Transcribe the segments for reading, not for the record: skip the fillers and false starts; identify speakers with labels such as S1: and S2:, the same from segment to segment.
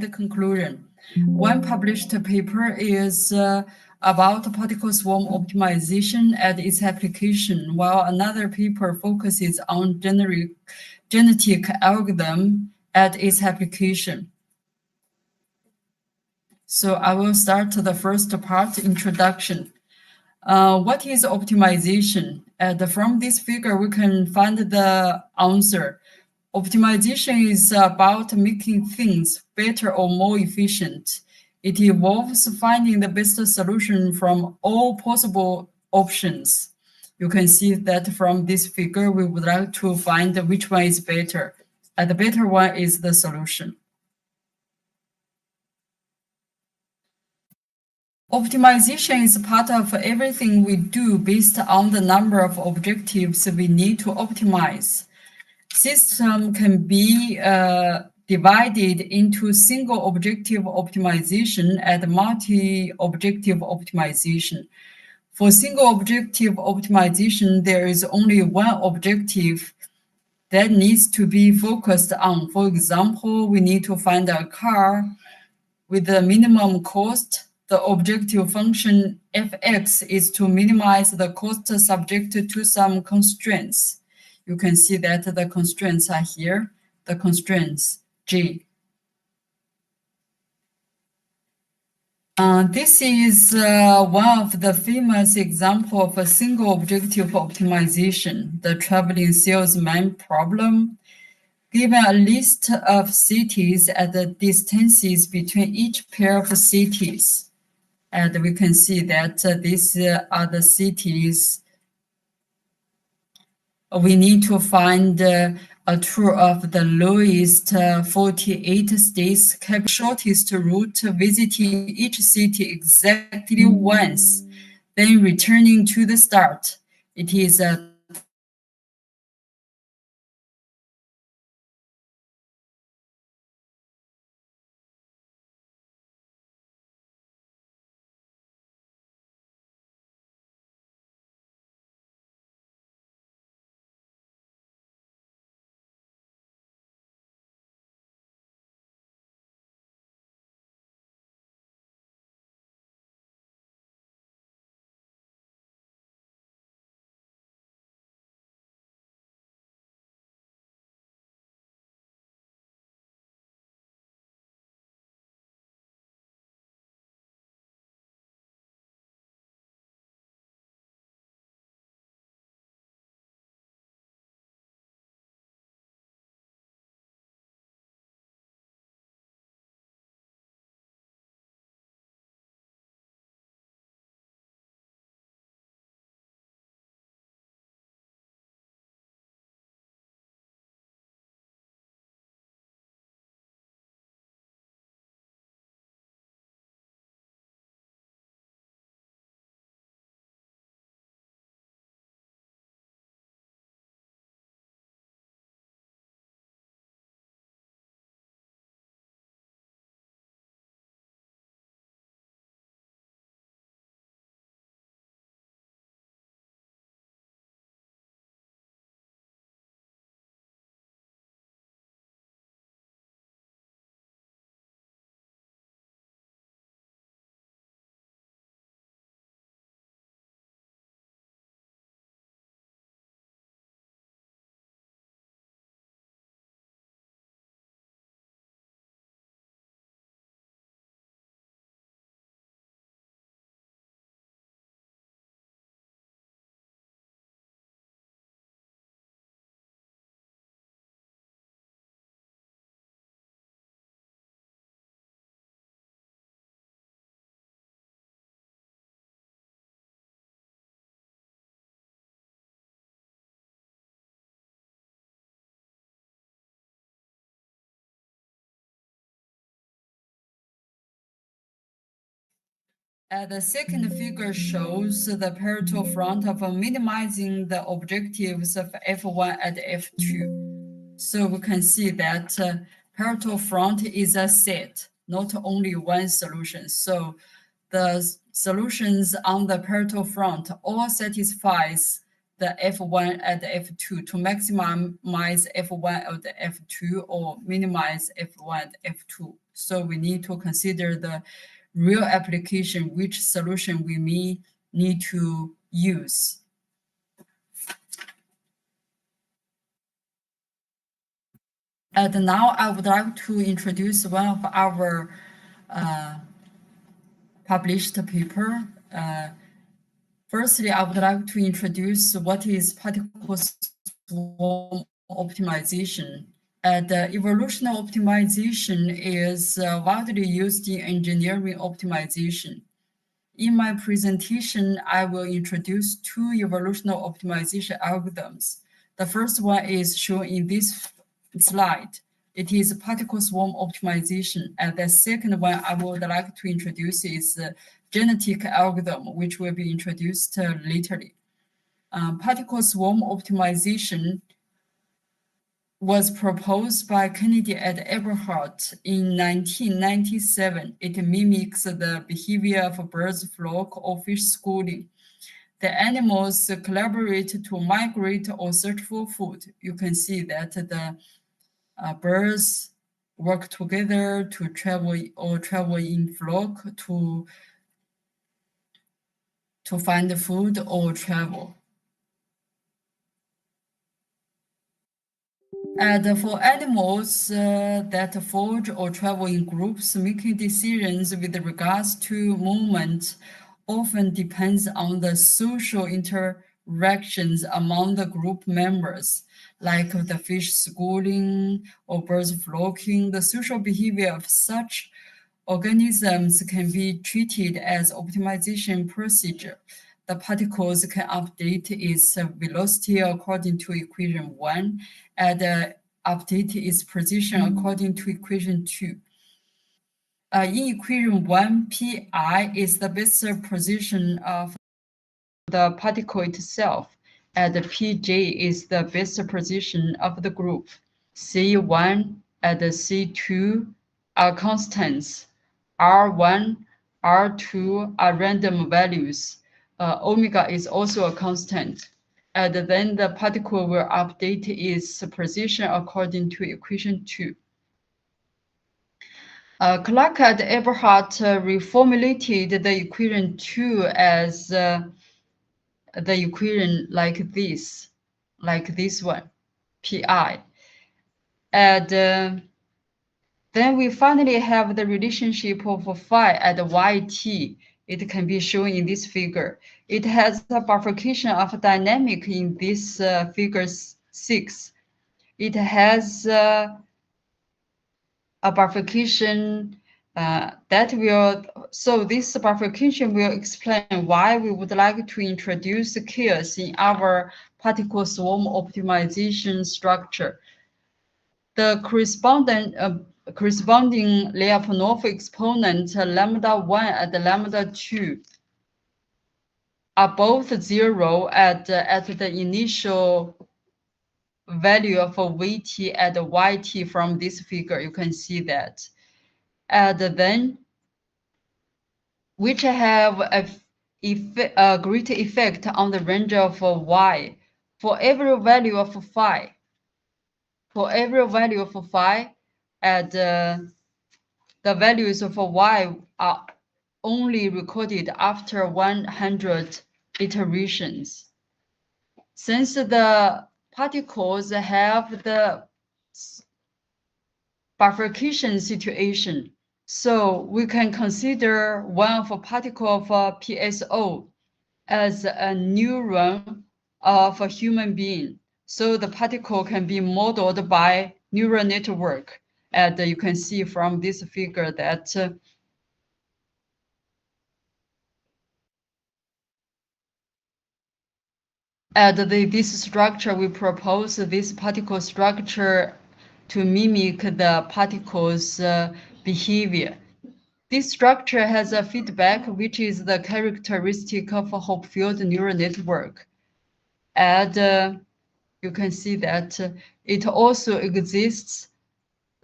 S1: the conclusion. One published paper is about particle swarm optimization and its application, while another paper focuses on genetic algorithm and its application. So I will start the first part, introduction. What is optimization? From this figure, we can find the answer. Optimization is about making things better or more efficient. It involves finding the best solution from all possible options. You can see that from this figure, we would like to find which one is better. And the better one is the solution. Optimization is part of everything we do based on the number of objectives we need to optimize. System can be divided into single objective optimization and multi-objective optimization. For single objective optimization, there is only one objective that needs to be focused on. For example, we need to find a car with the minimum cost. The objective function fx is to minimize the cost subject to some constraints. You can see that the constraints are here, the constraints G. This is one of the famous example of a single objective optimization, the traveling salesman problem. Given a list of cities and the distances between each pair of cities, and we can see that these are the cities. We need to find a tour of the lowest 48 states, shortest route, visiting each city exactly once, then returning to the start. It is a the second figure shows the parallel front of minimizing the objectives of F1 and F2. So we can see that parallel front is a set, not only one solution. So the solutions on the parallel front all satisfies the F1 and F2 to maximize F1 and F2 or minimize F1 and F2. So we need to consider the real application, which solution we may need to use. And now I would like to introduce one of our published paper. Firstly, I would like to introduce what is particle swarm optimization. The evolutionary optimization is widely used in engineering optimization. In my presentation, I will introduce two evolutionary optimization algorithms. The first one is shown in this slide. It is particle swarm optimization. And the second one I would like to introduce is genetic algorithm, which will be introduced later. Particle swarm optimization was proposed by Kennedy and Eberhardt in 1997. It mimics the behavior of birds' flock or fish schooling. The animals collaborate to migrate or search for food. You can see that the birds work together to travel in flock to find food or travel. And for animals that forage or travel in groups, making decisions with regards to movement often depends on the social interactions among the group members, like the fish schooling or birds flocking. The social behavior of such organisms can be treated as optimization procedure. The particles can update its velocity according to equation 1 and update its position according to equation 2. In equation 1, Pi is the best position of the particle itself, and Pj is the best position of the group. C1 and C2 are constants. R1, R2 are random values. Omega is also a constant. And then the particle will update its position according to equation 2. Clark and Eberhardt reformulated the equation 2 as the equation like this one, Pi. And then we finally have the relationship of phi and yt. It can be shown in this figure. It has a bifurcation of dynamic in this figure 6. It has a bifurcation so this bifurcation will explain why we would like to introduce chaos in our particle swarm optimization structure. The corresponding Lyapunov exponent lambda 1 and lambda 2 are both 0 at the initial value of Vt and Yt from this figure. You can see that. And then, which have a great effect on the range of Y. For every value of phi, and the values of Y are only recorded after 100 iterations. Since the particles have the bifurcation situation, so we can consider one of a particle of PSO as a neuron of a human being. So the particle can be modeled by neural network. And you can see from this figure that this structure, we propose this particle structure to mimic the particle's behavior. This structure has a feedback, which is the characteristic of a Hopfield neural network. And you can see that it also exists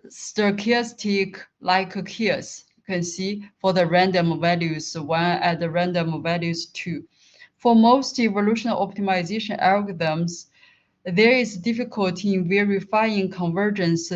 S1: stochastic like chaos. You can see for the random values 1 and the random values 2. For most evolutionary optimization algorithms, there is difficulty in verifying convergence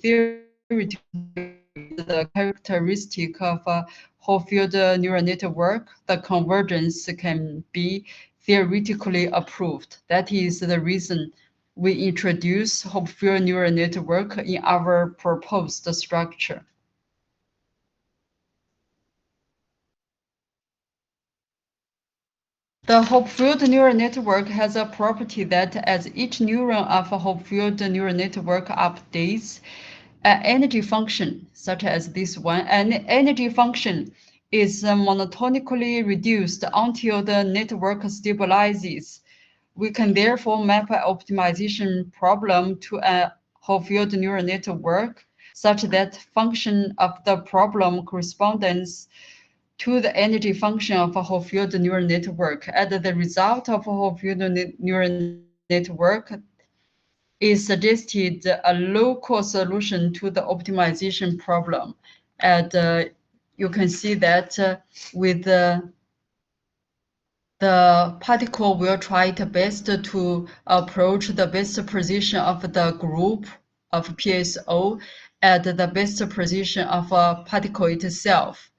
S1: theoretically. the characteristic of a whole field neural network, the convergence can be theoretically approved. That is the reason we introduce whole field neural network in our proposed structure. The whole field neural network has a property that as each neuron of a whole field neural network updates an energy function, such as this one, an energy function is monotonically reduced until the network stabilizes. We can therefore map an optimization problem to a whole field neural network such that function of the problem corresponds to the energy function of a whole field neural network. And the result of a whole field neural network is suggested a local solution to the optimization problem. And you can see that with the particle will try its best to approach the best position of the group of PSO at the best position of a particle itself.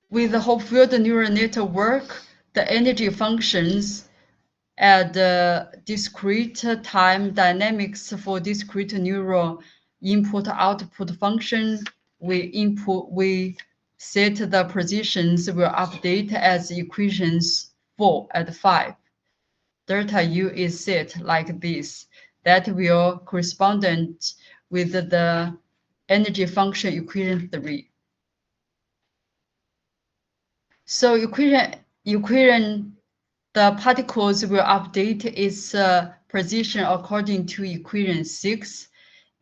S1: With the whole field neural network, the energy functions at the discrete time dynamics for discrete neural input-output function, we set the positions will update as equations 4 and 5. Delta U is set like this. That will correspond with the energy function equation 3. So equation, the particles will update its position according to equation 6.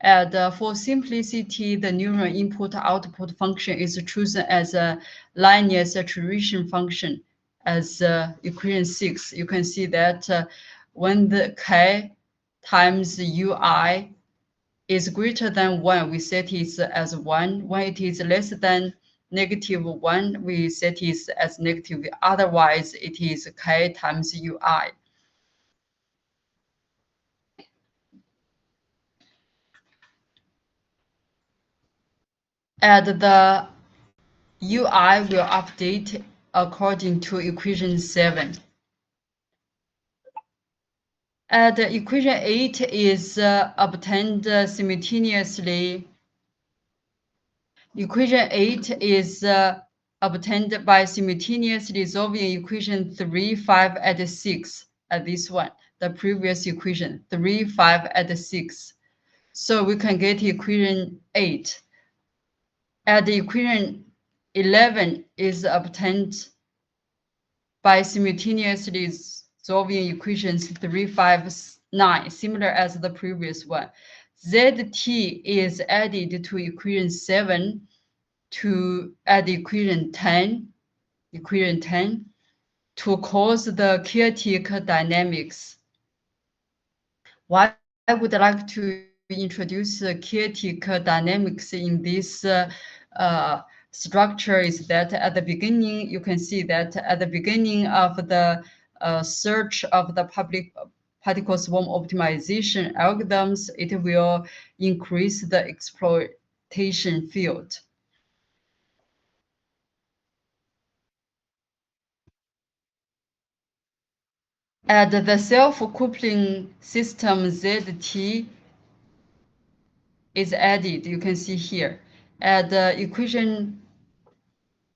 S1: And for simplicity, the neural input-output function is chosen as a linear saturation function as equation 6. You can see that when the k times ui is greater than 1, we set it as 1. When it is less than -1, we set it as negative. Otherwise, it is k times ui. And the ui will update according to equation 7. And equation 8 is obtained simultaneously. Equation 8 is obtained by simultaneously resolving equation 3, 5, and 6 at this one, the previous equation, 3, 5, and 6. So we can get equation 8. And equation 11 is obtained by simultaneously solving equations 3, 5, 9, similar as the previous one. ZT is added to equation 7 to add equation 10 to cause the chaotic dynamics. Why I would like to introduce chaotic dynamics in this structure is that at the beginning, you can see that at the beginning of the search of the public particle swarm optimization algorithms, it will increase the exploitation field. And the self-coupling system ZT is added, you can see here. And the equation,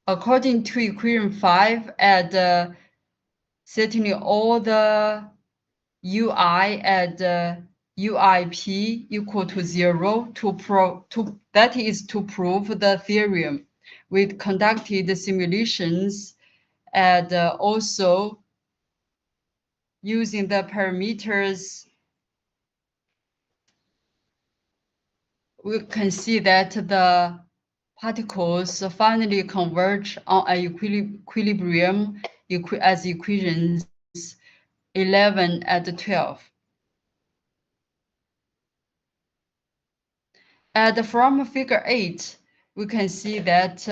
S1: according to equation 5, and certainly all the UI and UIP equal to 0 that is to prove the theorem. We conducted simulations and also using the parameters, we can see that the particles finally converge on an equilibrium as equations 11 and 12. And from figure 8, we can see that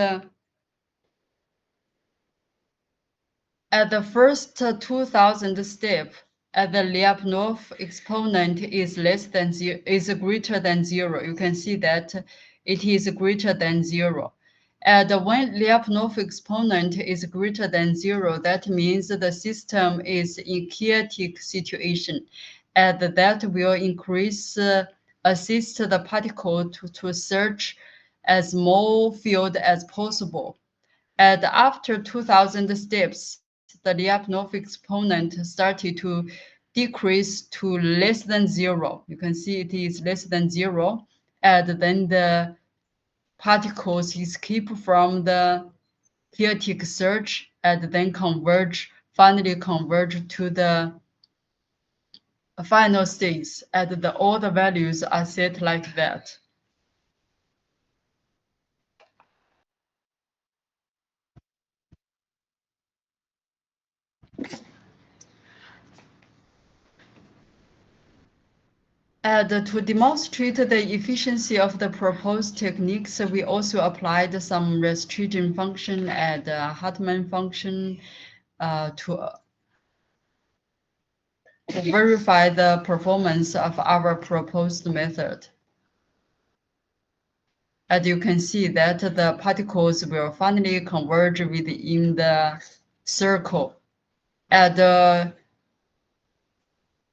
S1: at the first 2000 step, the Lyapunov exponent is greater than 0. You can see that it is greater than 0. And when Lyapunov exponent is greater than 0, that means the system is in chaotic situation, and that will assist the particle to search as small field as possible. And after 2000 steps, the Lyapunov exponent started to decrease to less than 0. You can see it is less than 0. And then the particles escape from the chaotic search and then finally converge to the final states. And all the values are set like that. And to demonstrate the efficiency of the proposed techniques, we also applied some restriction function and Hartmann function to verify the performance of our proposed method. And you can see that the particles will finally converge within the circle. And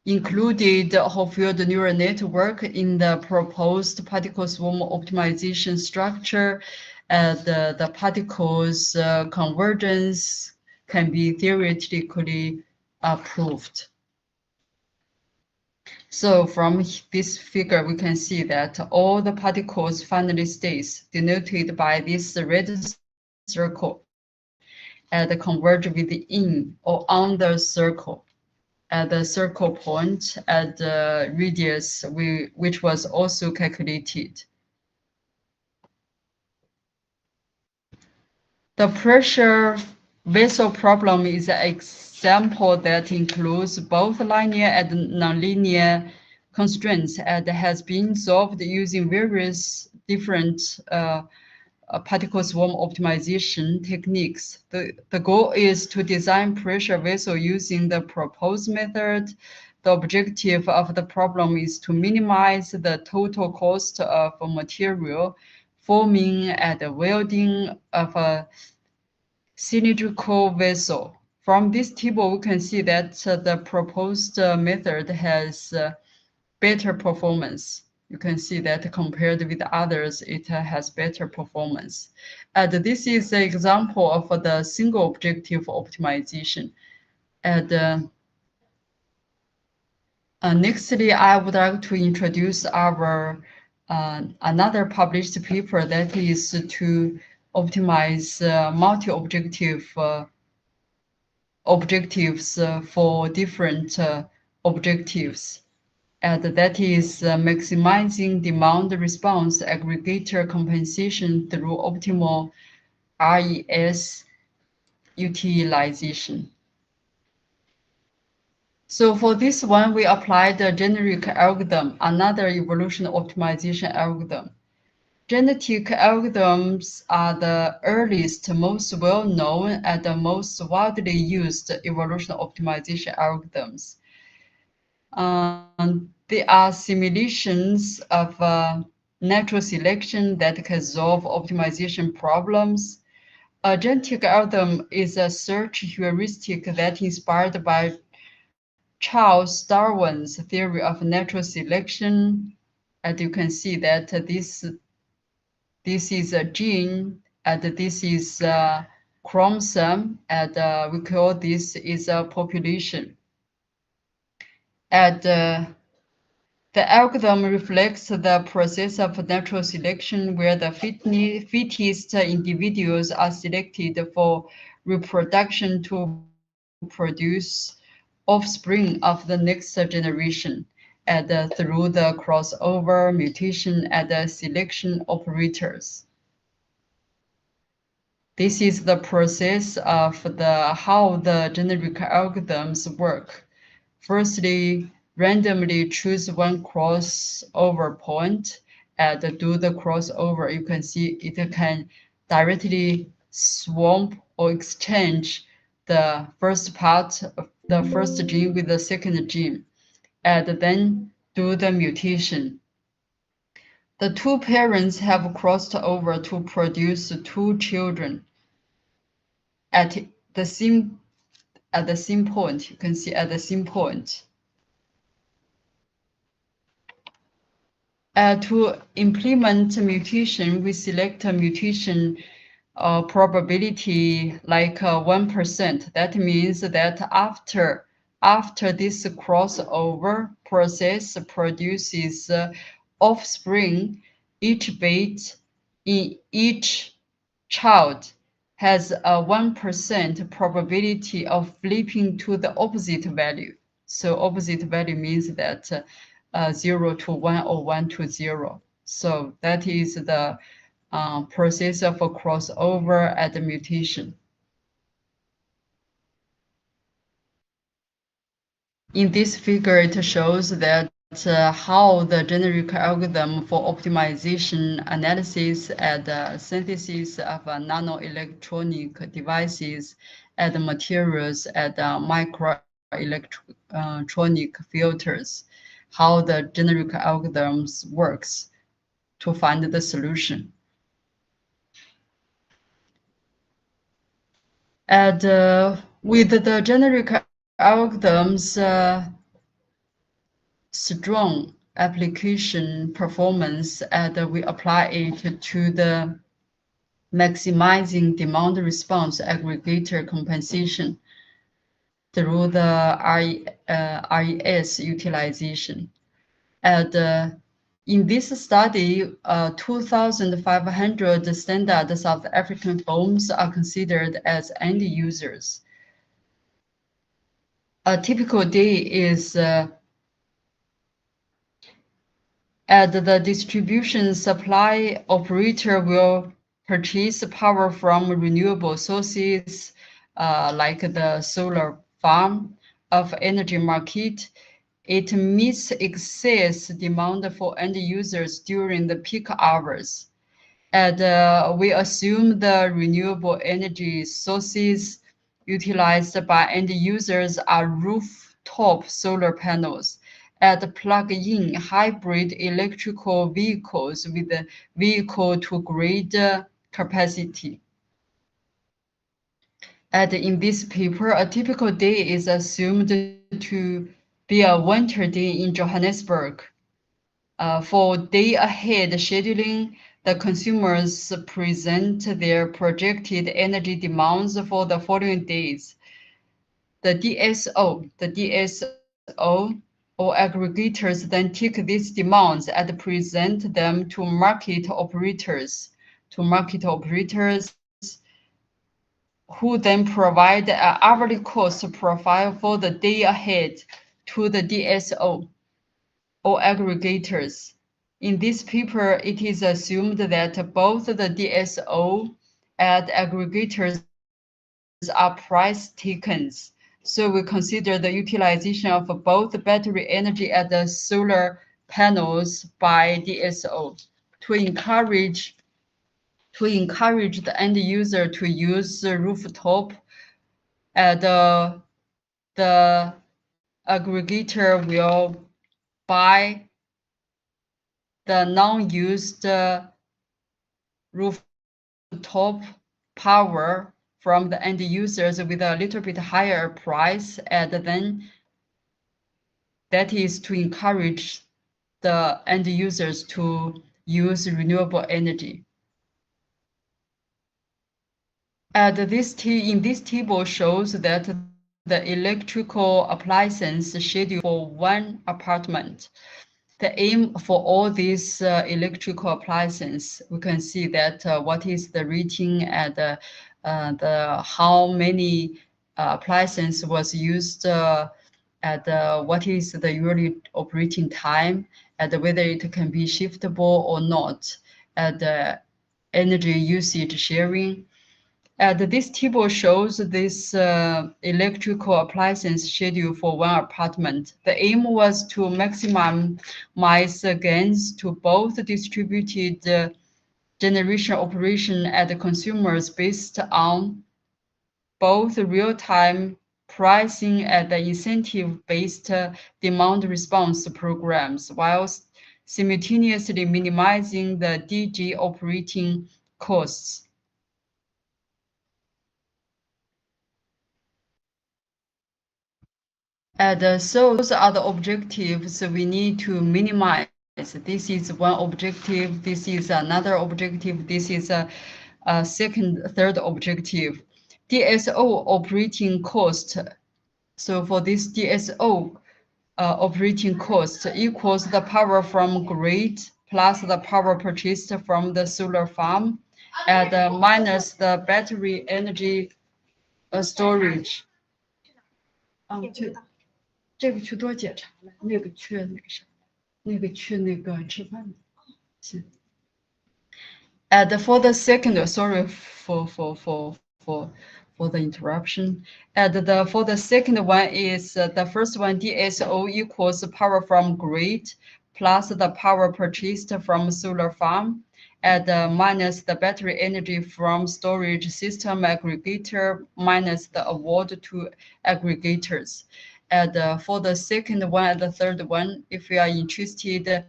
S1: included whole field neural network in the proposed particle swarm optimization structure. The particles convergence can be theoretically proved. So from this figure, we can see that all the particles finally states denoted by this red circle and converge within or on the circle at the circle point at the radius which was also calculated. The pressure vessel problem is an example that includes both linear and nonlinear constraints and has been solved using various different particle swarm optimization techniques. The goal is to design pressure vessel using the proposed method. The objective of the problem is to minimize the total cost of material forming and welding of a cylindrical vessel. From this table, we can see that the proposed method has better performance. You can see that compared with others, it has better performance. And this is an example of the single objective optimization. And nextly, I would like to introduce our another published paper that is to optimize multi-objective objectives for different objectives. And that is maximizing demand response aggregator compensation through optimal RES utilization. So for this one, we applied the generic algorithm, another evolution optimization algorithm. Genetic algorithms are the earliest, most well-known, and the most widely used evolution optimization algorithms. They are simulations of natural selection that can solve optimization problems. A genetic algorithm is a search heuristic that inspired by Charles Darwin's theory of natural selection. And you can see that this is a gene, and this is a chromosome, and we call this is a population. And the algorithm reflects the process of natural selection where the fittest individuals are selected for reproduction to produce offspring of the next generation, and through the crossover, mutation, and selection operators. This is the process of how the generic algorithms work. Firstly, randomly choose one crossover point and do the crossover. You can see it can directly swap or exchange the first part the first gene with the second gene, and then do the mutation. The two parents have crossed over to produce two children at the same point. You can see at the same point. To implement mutation, we select a mutation probability like 1%. That means that after this crossover process produces offspring, each bait in each child has a 1% probability of flipping to the opposite value. So opposite value means that 0 to 1 or 1 to 0. So that is the process of a crossover and mutation. In this figure, it shows that how the generic algorithm for optimization, analysis, and synthesis of nanoelectronic devices and materials and microelectronic filters, how the generic algorithms works to find the solution. And with the generic algorithms, strong application performance, and we apply it to the maximizing demand response aggregator compensation through the RES utilization. And in this study, 2,500 standard South African homes are considered as end users. A typical day is at the distribution supply operator will purchase power from renewable sources like the solar farm of energy market. It meets excess demand for end users during the peak hours. And we assume the renewable energy sources utilized by end users are rooftop solar panels and plug-in hybrid electrical vehicles with the vehicle-to-grid capacity. And in this paper, a typical day is assumed to be a winter day in Johannesburg. For day-ahead scheduling, the consumers present their projected energy demands for the following days. The DSO or aggregators then take these demands and present them to market operators, who then provide an hourly cost profile for the day ahead to the DSO or aggregators. In this paper, it is assumed that both the DSO and aggregators are price takers. So we consider the utilization of both battery energy and the solar panels by DSO to encourage the end user to use the rooftop, and the aggregator will buy the non-used rooftop power from the end users with a little bit higher price, and then that is to encourage the end users to use renewable energy. And in this table shows that the electrical appliances schedule for one apartment. The aim for all these electrical appliances, we can see that what is the rating and the how many appliances was used and what is the yearly operating time, and whether it can be shiftable or not, and energy usage sharing. And this table shows this electrical appliances schedule for one apartment. The aim was to maximize gains to both distributed generation operation and consumers based on both real-time pricing and the incentive-based demand response programs while simultaneously minimizing the DG operating costs. And so those are the objectives we need to minimize. This is one objective, this is another objective, this is a third objective. DSO operating cost. So for this DSO operating cost equals the power from grid plus the power purchased from the solar farm and minus the battery energy storage. 这个去多检查了，那个去那个啥，那个去那个吃饭的。行。And for the second, sorry for the interruption. And for the second one is the first one, DSO equals power from grid plus the power purchased from solar farm and minus the battery energy from storage system aggregator minus the award to aggregators. And for the second one and the third one, if you are interested,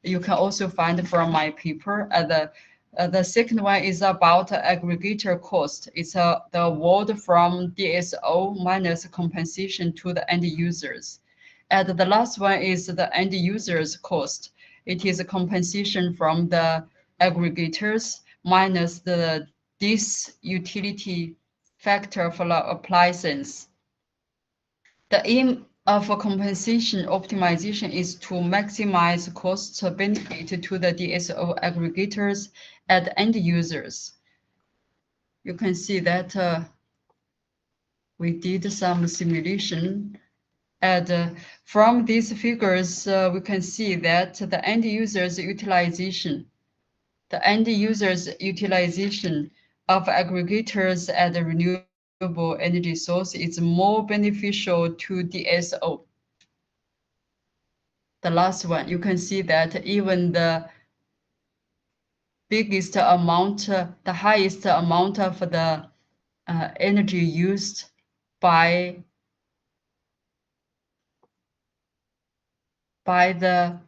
S1: you can also find from my paper. The second one is about aggregator cost. It's the award from DSO minus compensation to the end users. And the last one is the end users cost. It is a compensation from the aggregators minus the utility factor for the appliance. The aim of compensation optimization is to maximize cost benefit to the DSO aggregators and end users. You can see that we did some simulation, and from these figures, we can see that the end users utilization of aggregators and renewable energy source is more beneficial to DSO. The last one, you can see that even the biggest amount, the highest amount of the energy used by the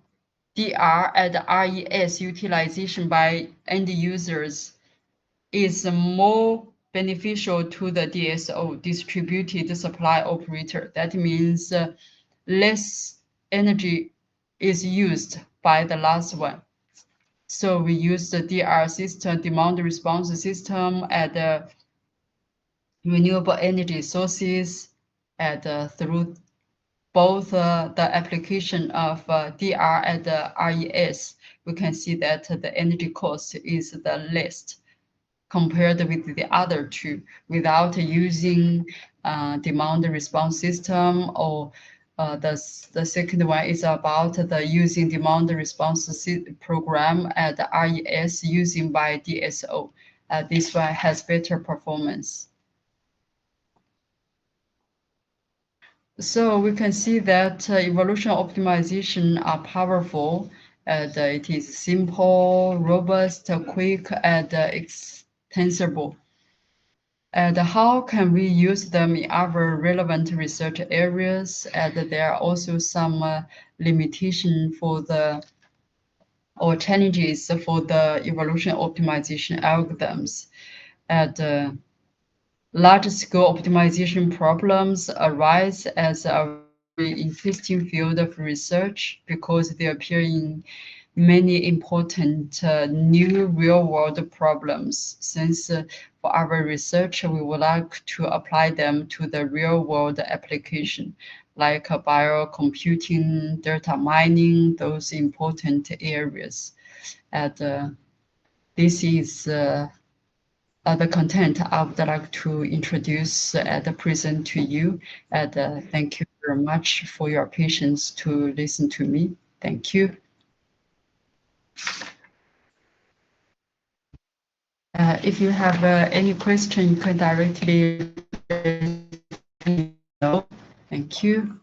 S1: DR and RES utilization by end users is more beneficial to the DSO, distributed supply operator. That means less energy is used by the last one. So we use the DR system, demand response system, and renewable energy sources, and through both the application of DR and RES, we can see that the energy cost is the least compared with the other two without using demand response system, or the second one is about the using demand response program and RES using by DSO. This one has better performance. So we can see that evolution optimization are powerful, and it is simple, robust, quick, and extensible. And how can we use them in our relevant research areas? And there are also some limitation for the or challenges for the evolution optimization algorithms. And large-scale optimization problems arise as a very interesting field of research because they appear in many important new real-world problems. Since for our research, we would like to apply them to the real-world application, like biocomputing, data mining, those important areas. And this is the content I would like to introduce and present to you. And thank you very much for your patience to listen to me. Thank you. If you have any question, you can directly know. Thank you.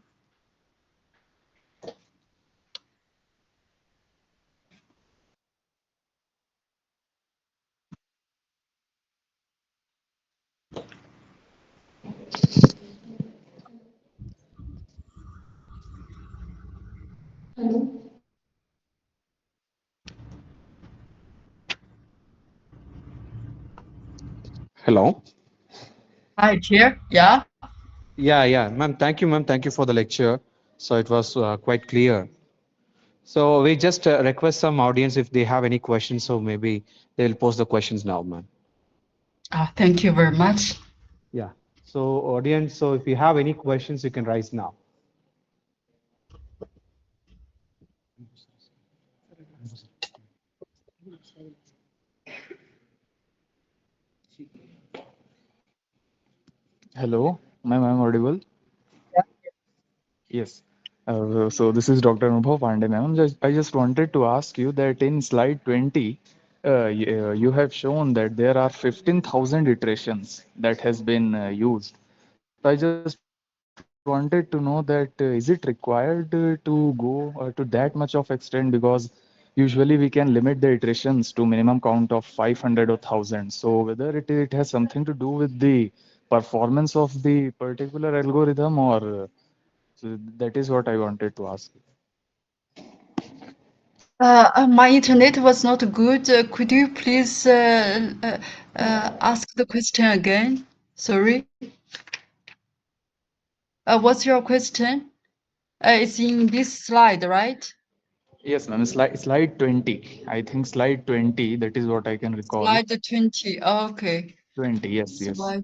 S2: Hello.
S1: Hi, Chair. Yeah.
S2: Yeah, yeah, ma'am. Thank you, ma'am. Thank you for the lecture. So it was quite clear. So we just request some audience if they have any questions. So maybe they'll post the questions now, ma'am.
S1: Thank you very much.
S2: Yeah. So audience, so if you have any questions, you can raise now.
S3: Hello, ma'am, I'm audible. Yes. So this is Dr. Anubhav Pandey, ma'am. I just wanted to ask you that in slide 20, you have shown that there are 15,000 iterations that has been used. So I just wanted to know that is it required to go to that much of extent, because usually we can limit the iterations to minimum count of 500 or 1000. So whether it has something to do with the performance of the particular algorithm, or so that is what I wanted to ask.
S1: My internet was not good. Could you please ask the question again? Sorry. What's your question? It's in this slide, right?
S3: Yes, ma'am. Slide 20. I think slide 20. That is what I can recall.
S1: Slide 20. Okay.
S3: 20. Yes, yes.
S1: Slide.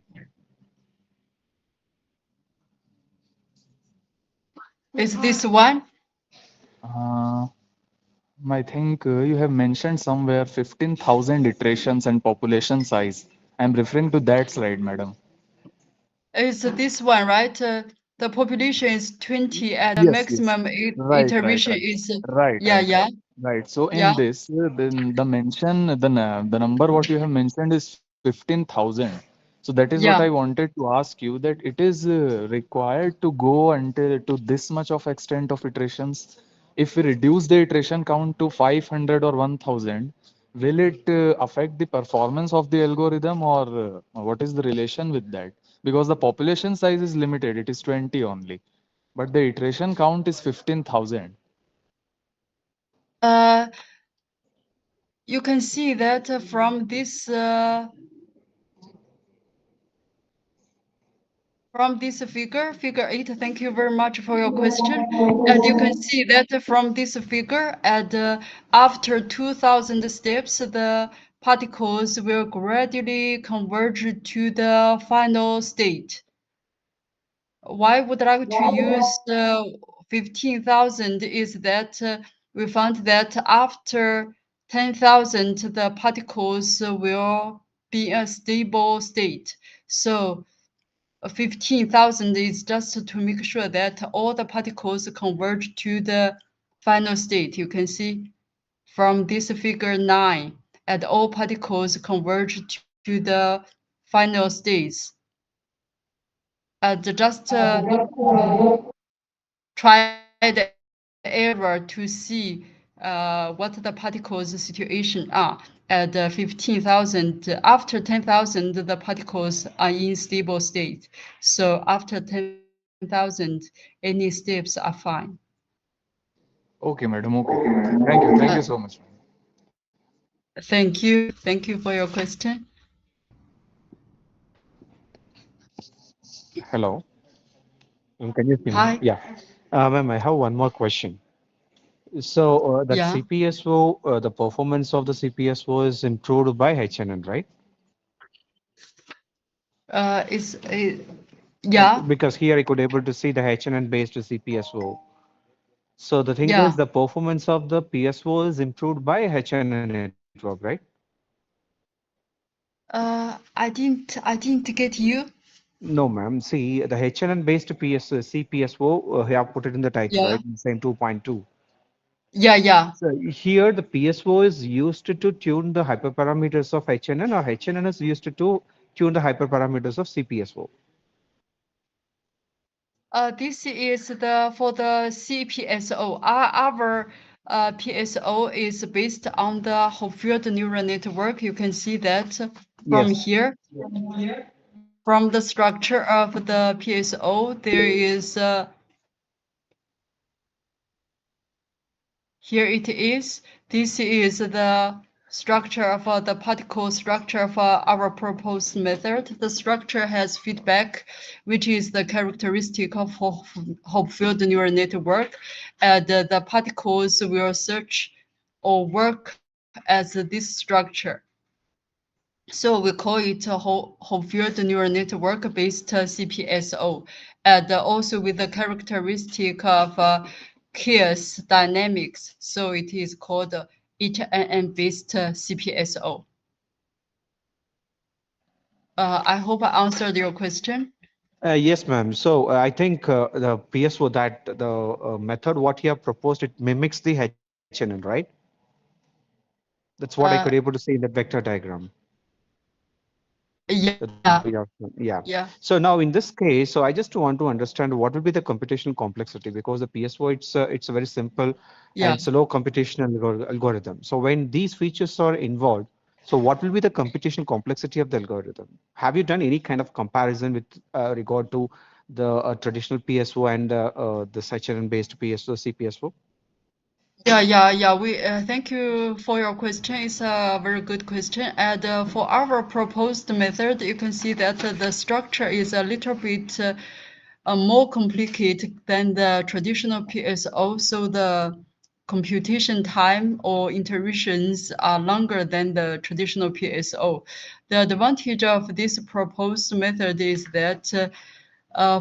S1: Is this one?
S3: Uh, I think you have mentioned somewhere 15,000 iterations and population size. I'm referring to that slide, madam.
S1: Is this one, right? The population is 20 and the
S3: Yes, yes.
S1: maximum
S3: Right, right,
S1: iteration
S3: right.
S1: is,
S3: Right,
S1: yeah,
S3: right,
S1: yeah,
S3: right. Right. So
S1: yeah.
S3: in this, the mention, the number what you have mentioned is 15,000. So that is what I
S1: Yeah.
S3: wanted to ask you, that it is required to go until to this much of extent of iterations. If we reduce the iteration count to 500 or 1000, will it affect the performance of the algorithm, or what is the relation with that? Because the population size is limited, it is 20 only, but the iteration count is 15,000.
S1: Uh, you can see that from this figure, figure 8. Thank you very much for your question. And you can see that from this figure, at after 2000 steps, the particles will gradually converge to the final state. Why would I like to use 15,000 is that we found that after 10,000, the particles will be a stable state. So 15,000 is just to make sure that all the particles converge to the final state. You can see from this figure 9, and all particles converge to the final states. Just try the error to see what the particles situation are. At 15,000, after 10,000, the particles are in stable state. So after 10,000, any steps are fine.
S3: Okay, madam. Okay. Thank you. Thank
S1: Uh,
S3: you so much, ma'am.
S1: Thank you. Thank you for your question.
S2: Hello. Can you see me?
S1: Hi.
S2: Yeah. Ma'am, I have one more question. So that
S1: Yeah.
S2: CPSO, the performance of the CPSO is improved by HNN, right?
S1: It's yeah.
S2: Because here I could able to see the HNN based CPSO. So the thing is,
S1: Yeah.
S2: the performance of the PSO is improved by HNN network, right?
S1: I didn't get you.
S2: No, ma'am. See, the HNN based CPSO, we have put it in the title,
S1: Yeah.
S2: right? Same 2.2.
S1: Yeah. Yeah.
S2: So here the PSO is used to tune the hyperparameters of HNN, or HNN is used to tune the hyperparameters of CPSO.
S1: This is the for the CPSO. Our PSO is based on the whole field neural network. You can see that from
S2: Yes.
S1: here. From the structure of the PSO, there is Here it is. This is the structure of the particle structure of our proposed method. The structure has feedback, which is the characteristic of Hopfield neural network. And the particles will search or work as this structure. So we call it a Hopfield neural network based CPSO, and also with the characteristic of chaos dynamics. So it is called HNN based CPSO. I hope I answered your question.
S2: Yes, ma'am. So I think the PSO that the method what you have proposed, it mimics the HNN, right? That's what I could
S1: Uh,
S2: able to see in the vector diagram.
S1: yeah,
S2: Yeah.
S1: yeah,
S2: So now in this case, so I just want to understand what will be the computational complexity because the PSO it's a very simple and
S1: yeah.
S2: it's a low computational algorithm. So when these features are involved, so what will be the computational complexity of the algorithm? Have you done any kind of comparison with regard to the traditional PSO and the Saccharin based PSO, CPSO?
S1: Yeah. We thank you for your question. It's a very good question. And for our proposed method, you can see that the structure is a little bit more complicated than the traditional PSO. So the computation time or iterations are longer than the traditional PSO. The advantage of this proposed method is that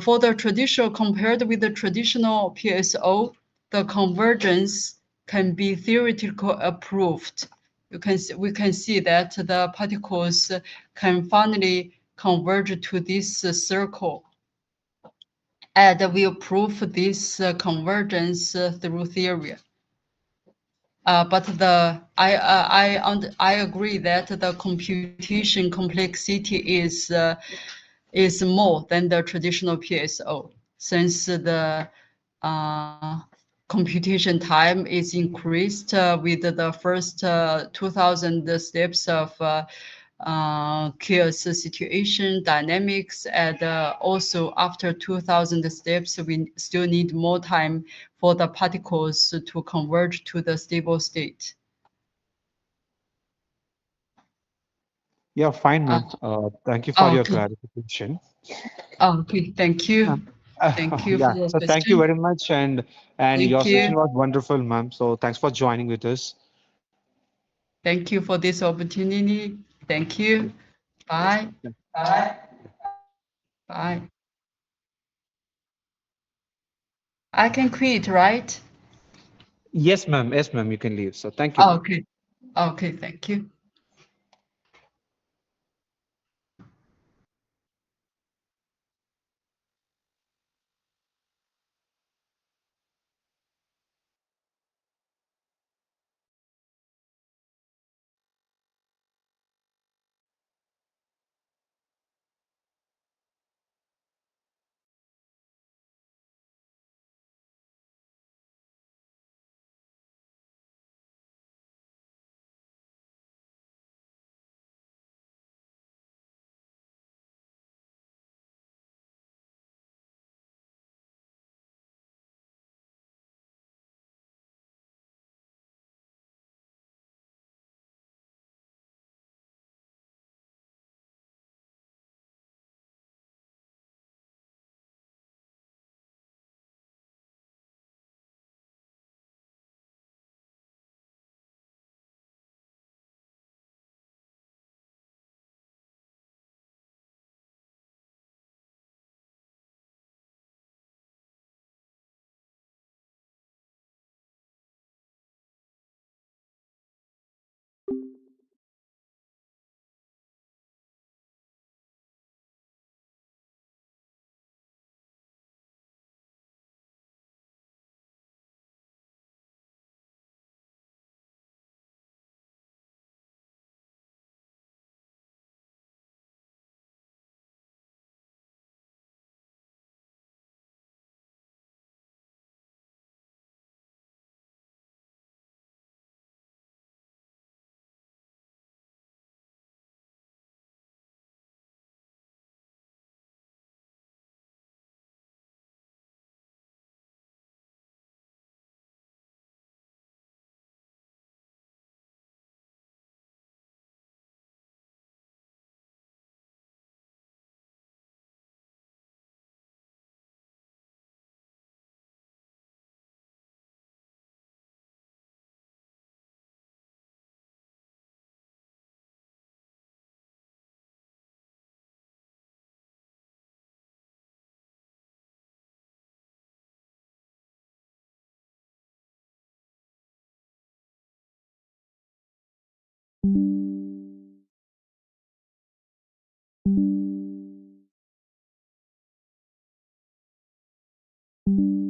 S1: for the traditional, compared with the traditional PSO, the convergence can be theoretically approved. We can see that the particles can finally converge to this circle. And we'll prove this convergence through theory. But I agree that the computation complexity is more than the traditional PSO, since the uh, computation time is increased with the first 2,000 steps of chaos situation dynamics, and also after 2,000 steps, we still need more time for the particles to converge to the stable state.
S2: Yeah, fine,
S1: Uh,
S2: ma'am. Thank you for your
S1: okay,
S2: clarification.
S1: okay, thank you.
S2: Um,
S1: Thank you for
S2: yeah,
S1: the
S2: so thank you
S1: question.
S2: very much, and your
S1: Thank
S2: session
S1: you.
S2: was wonderful, ma'am. So thanks for joining with us.
S1: Thank you for this opportunity. Thank you. Bye. Bye. I can quit, right?
S2: Yes, ma'am. Yes, ma'am. You can leave. So thank you, ma'am.
S1: Okay. Okay, thank you. Thank you.